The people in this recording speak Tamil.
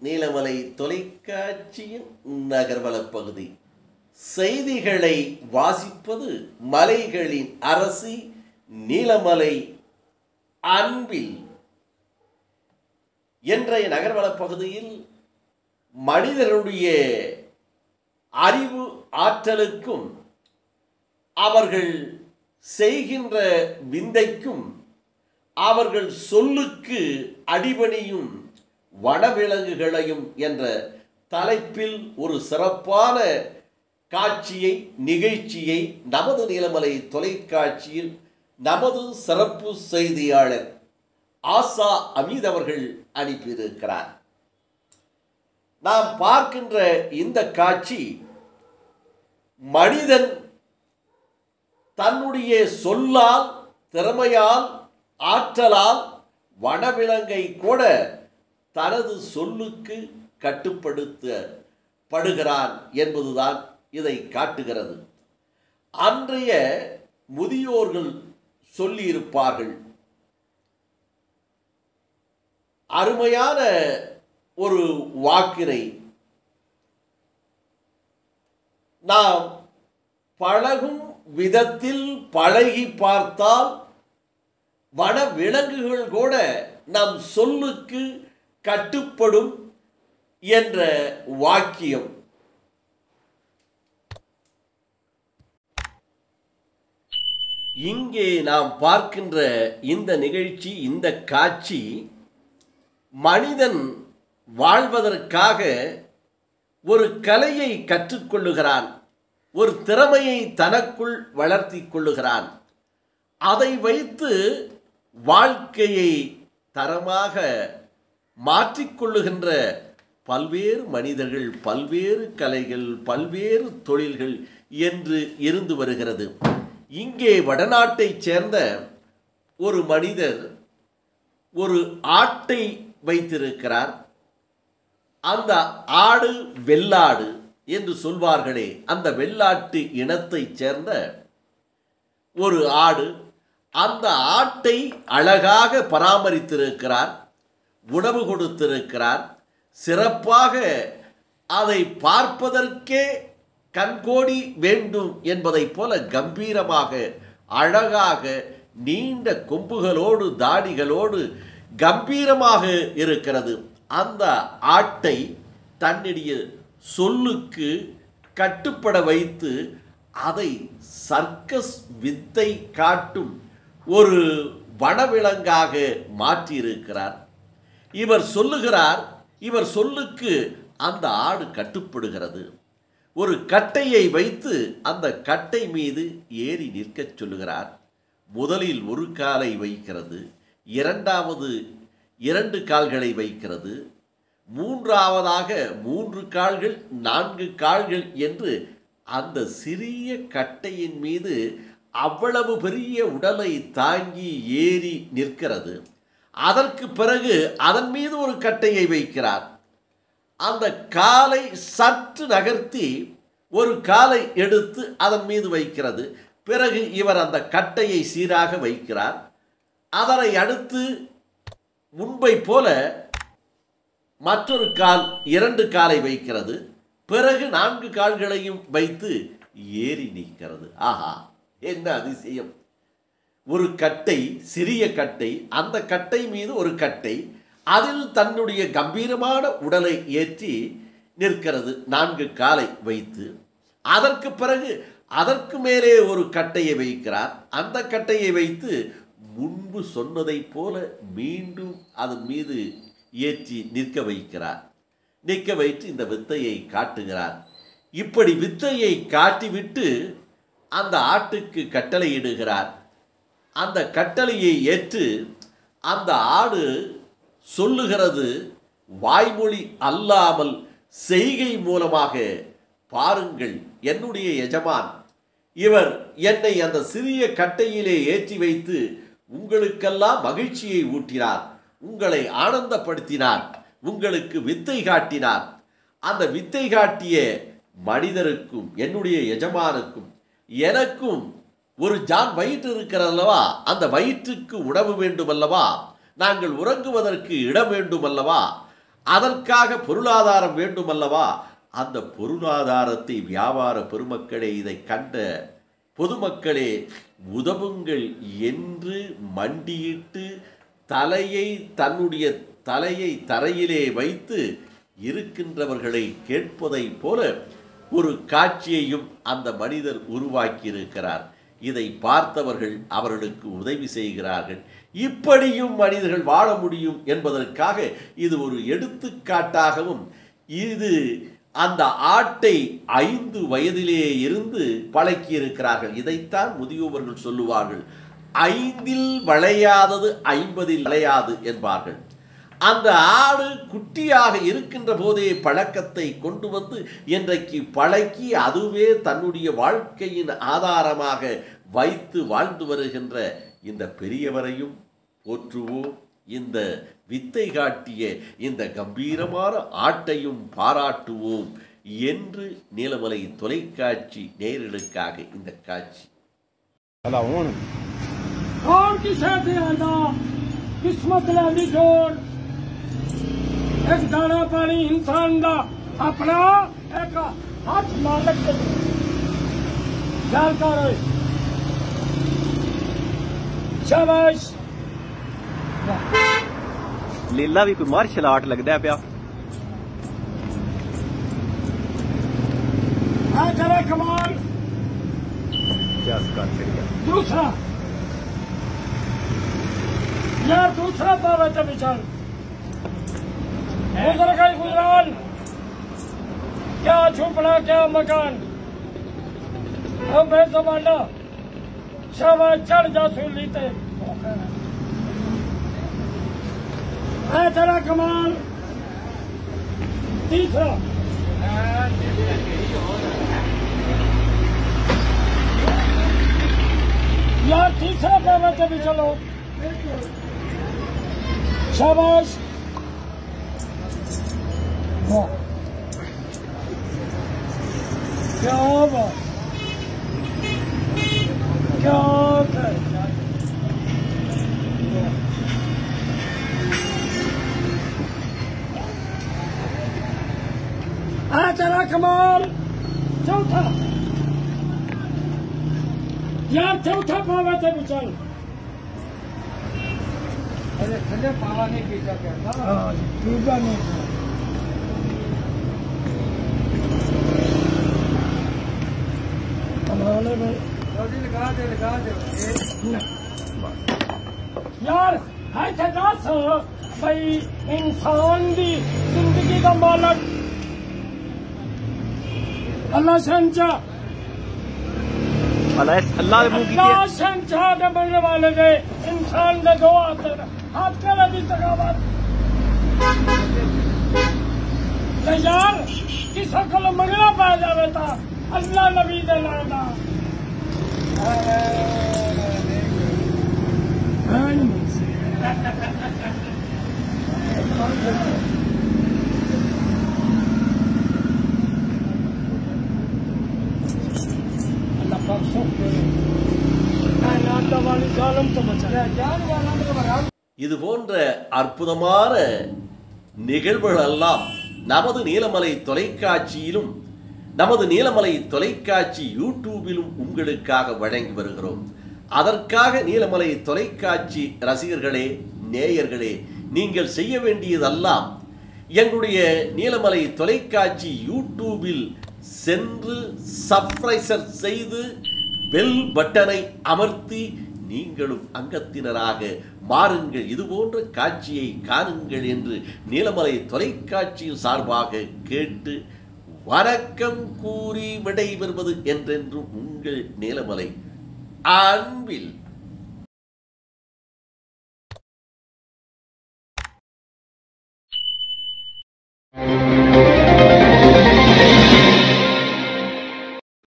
நீலமலை தொலைக்காட்சியின் நகர்வலப் பகுதி. செய்திகளை வாசிப்பது மலைகளின் அரசி நீலமலை அன்பில். இன்றைய நகர்வலப் பகுதியில் மனிதருடைய அறிவு ஆற்றலுக்கும் அவர்கள் செய்கின்ற விந்தைக்கும் அவர்கள் சொல்லுக்கு அடிபணியும் வனவிலங்குகளையும் என்ற தலைப்பில் ஒரு சிறப்பான காட்சியை நிகழ்ச்சியை நமது நீலமலை தொலைக்காட்சியில் நமது சிறப்பு செய்தியாளர் ஆசா அமீத் அவர்கள் அனுப்பியிருக்கிறார். நாம் பார்க்கின்ற இந்த காட்சி மனிதன் தன்னுடைய சொல்லால், திறமையால், ஆற்றலால் வனவிலங்கை கூட தனது சொல்லுக்கு கட்டுப்படுத்தப்படுகிறான் என்பதுதான் இதை காட்டுகிறது. அன்றைய முதியோர்கள் சொல்லியிருப்பார்கள், அருமையான ஒரு வாக்கினை. நாம் பழகும் விதத்தில் பழகி பார்த்தால் வனவிலங்குகள் கூட நம் சொல்லுக்கு கட்டுப்படும் என்ற வாக்கியம். இங்கே நாம் பார்க்கின்ற இந்த நிகழ்ச்சி, இந்த காட்சி மனிதன் வாழ்வதற்காக ஒரு கலையை கற்றுக்கொள்ளுகிறான், ஒரு திறமையை தனக்குள் வளர்த்தி கொள்ளுகிறான். அதை வைத்து வாழ்க்கையை தரமாக மாற்றிக்கொள்ளுகின்ற பல்வேறு மனிதர்கள், பல்வேறு கலைகள், பல்வேறு தொழில்கள் என்று இருந்து வருகிறது. இங்கே வடநாட்டைச் சேர்ந்த ஒரு மனிதர் ஒரு ஆட்டை வைத்திருக்கிறார். அந்த ஆடு வெள்ளாடு என்று சொல்வார்களே, அந்த வெள்ளாட்டு இனத்தைச் சேர்ந்த ஒரு ஆடு. அந்த ஆட்டை அழகாக பராமரித்திருக்கிறார், உணவு கொடுத்திருக்கிறார். சிறப்பாக அதை பார்ப்பதற்கே கண்கோடி வேண்டும் என்பதைப் போல கம்பீரமாக, அழகாக, நீண்ட கொம்புகளோடு, தாடிகளோடு கம்பீரமாக இருக்கிறது. அந்த ஆட்டை தன்னுடைய சொல்லுக்கு கட்டுப்பட வைத்து அதை சர்க்கஸ் வித்தை காட்டும் ஒரு வனவிலங்காக மாற்றியிருக்கிறார். இவர் சொல்லுகிறார், இவர் சொல்லுக்கு அந்த ஆடு கட்டுப்படுகிறது. ஒரு கட்டையை வைத்து அந்த கட்டை மீது ஏறி நிற்கச் சொல்லுகிறார். முதலில் ஒரு காலை வைக்கிறது, இரண்டாவது 2 கால்களை வைக்கிறது, மூன்றாவதாக 3 கால்கள், 4 கால்கள் என்று அந்த சிறிய கட்டையின் மீது அவ்வளவு பெரிய உடலை தாங்கி ஏறி நிற்கிறது. அதற்கு பிறகு அதன் மீது ஒரு கட்டையை வைக்கிறார். அந்த காலை சற்று நகர்த்தி ஒரு காலை எடுத்து அதன் மீது வைக்கிறது. பிறகு இவர் அந்த கட்டையை சீராக வைக்கிறார். அதனை அடுத்து முன்பை போல மற்றொரு கால், 2 காலை வைக்கிறது. பிறகு 4 கால்களையும் வைத்து ஏறி நிற்கிறது. ஆஹா, என்ன அதிசயம்! ஒரு கட்டை, சிறிய கட்டை, அந்த கட்டை மீது ஒரு கட்டை, அதில் தன்னுடைய கம்பீரமான உடலை ஏற்றி நிற்கிறது 4 காலை வைத்து. அதற்கு பிறகு அதற்கு மேலே ஒரு கட்டையை வைக்கிறார். அந்த கட்டையை வைத்து முன்பு சொன்னதைப் போல மீண்டும் அதன் மீது ஏற்றி நிற்க வைக்கிறார். நிற்க வைத்து இந்த வித்தையை காட்டுகிறார். இப்படி வித்தையை காட்டிவிட்டு அந்த ஆட்டுக்கு கட்டளையிடுகிறார். அந்த கட்டளையை ஏற்று அந்த ஆடு சொல்லுகிறது, வாய்மொழி அல்லாமல் செய்கை மூலமாக, பாருங்கள், என்னுடைய எஜமான் இவர் என்னை அந்த சிறிய கட்டையிலே ஏற்றி வைத்து உங்களுக்கெல்லாம் மகிழ்ச்சியை ஊட்டினார், உங்களை ஆனந்தப்படுத்தினார், உங்களுக்கு வித்தை காட்டினார். அந்த வித்தை காட்டிய மனிதருக்கும் என்னுடைய எஜமானுக்கும் எனக்கும் ஒரு ஜான் வயிற்று இருக்கிறதல்லவா, அந்த வயிற்றுக்கு உணவு வேண்டும் அல்லவா, நாங்கள் உறங்குவதற்கு இடம் வேண்டும் அல்லவா, அதற்காக பொருளாதாரம் வேண்டுமல்லவா? அந்த பொருளாதாரத்தை வியாபார பெருமக்களே, இதை கண்ட பொதுமக்களே உதவுங்கள் என்று மண்டியிட்டு தன்னுடைய தலையை தரையிலே வைத்து இருக்கின்றவர்களை கேட்பதை போல ஒரு காட்சியையும் அந்த மனிதர் உருவாக்கியிருக்கிறார். இதை பார்த்தவர்கள் அவர்களுக்கு உதவி செய்கிறார்கள். இப்படியும் மனிதர்கள் வாழ முடியும் என்பதற்காக இது ஒரு எடுத்துக்காட்டாகவும், இது அந்த ஆட்டை 5 வயதிலே இருந்து பழக்கியிருக்கிறார்கள். இதைத்தான் முதியோர்கள் சொல்லுவார்கள், 5இல் வளையாதது 50இல் வளையாது என்பார்கள். அந்த ஆடு குட்டியாக இருக்கின்ற போதே பழக்கத்தை கொண்டு வந்து இன்றைக்கு பழக்கி அதுவே தன்னுடைய வாழ்க்கையின் ஆதாரமாக வைத்து வாழ்ந்து வருகின்ற இந்த பெரியவரையும் போற்றுவோம். இந்த வித்தை காட்டிய இந்த கம்பீரமான ஆட்டையும் பாராட்டுவோம் என்று நீலமலை தொலைக்காட்சி நேயர்களுக்காக இந்த காட்சி. एक दाना पानी इंसान का अपना एक हाथ मालक जानकार है। शाबाश। लीला भी कोई मार्शल आर्ट लगता है पिया। चले कमाल। दूसरा यार दूसरा पावे तो विचार गुजरान, क्या झोपड़ा क्या मकान, हम बेजमाना शाबाश चढ़ जा सुलीते है तेरा कमाल। तीसरा यार तीसरा पावे तो भी चलो शाबाश। क्या बात, क्या कर तेरा कमाल। चौथा यार चौथा पावा तो भी चल। अरे ठंडे पावा नहीं पीता क्या? पीता नहीं। यार है दस भाई इंसान की जिंदगी का मालक अल्लाह शहंशाह, अल्लाह शहंशाह के बनने वाले थे इंसान के 2 हाथ कर भी सकावत। यार किसी को मंगना पै जाए था अल्लाह नबी दे नाम दा अल्लाह पाक सब वाली जालिम तो बचा। இது போன்ற அற்புதமான நிகழ்வுகள் எல்லாம் நமது நீலமலை தொலைக்காட்சியிலும் நமது நீலமலை தொலைக்காட்சி யூடியூபிலும் உங்களுக்காக வழங்கி வருகிறோம். அதற்காக நீலமலை தொலைக்காட்சி ரசிகர்களே, நேயர்களே, நீங்கள் செய்ய வேண்டியதெல்லாம் எங்களுடைய நீலமலை தொலைக்காட்சி யூடியூபில் சென்று சப்ஸ்கிரைப் செய்து பெல் பட்டனை அமர்த்தி நீங்களும் அங்கத்தினராக மாறுங்கள். இதுபோன்ற காட்சியை காணுங்கள் என்று நீலமலை தொலைக்காட்சியின் சார்பாக கேட்டு வணக்கம் கூறி விடைபெறுவது என்றென்றும் உங்கள் நீலமலை அன்பில்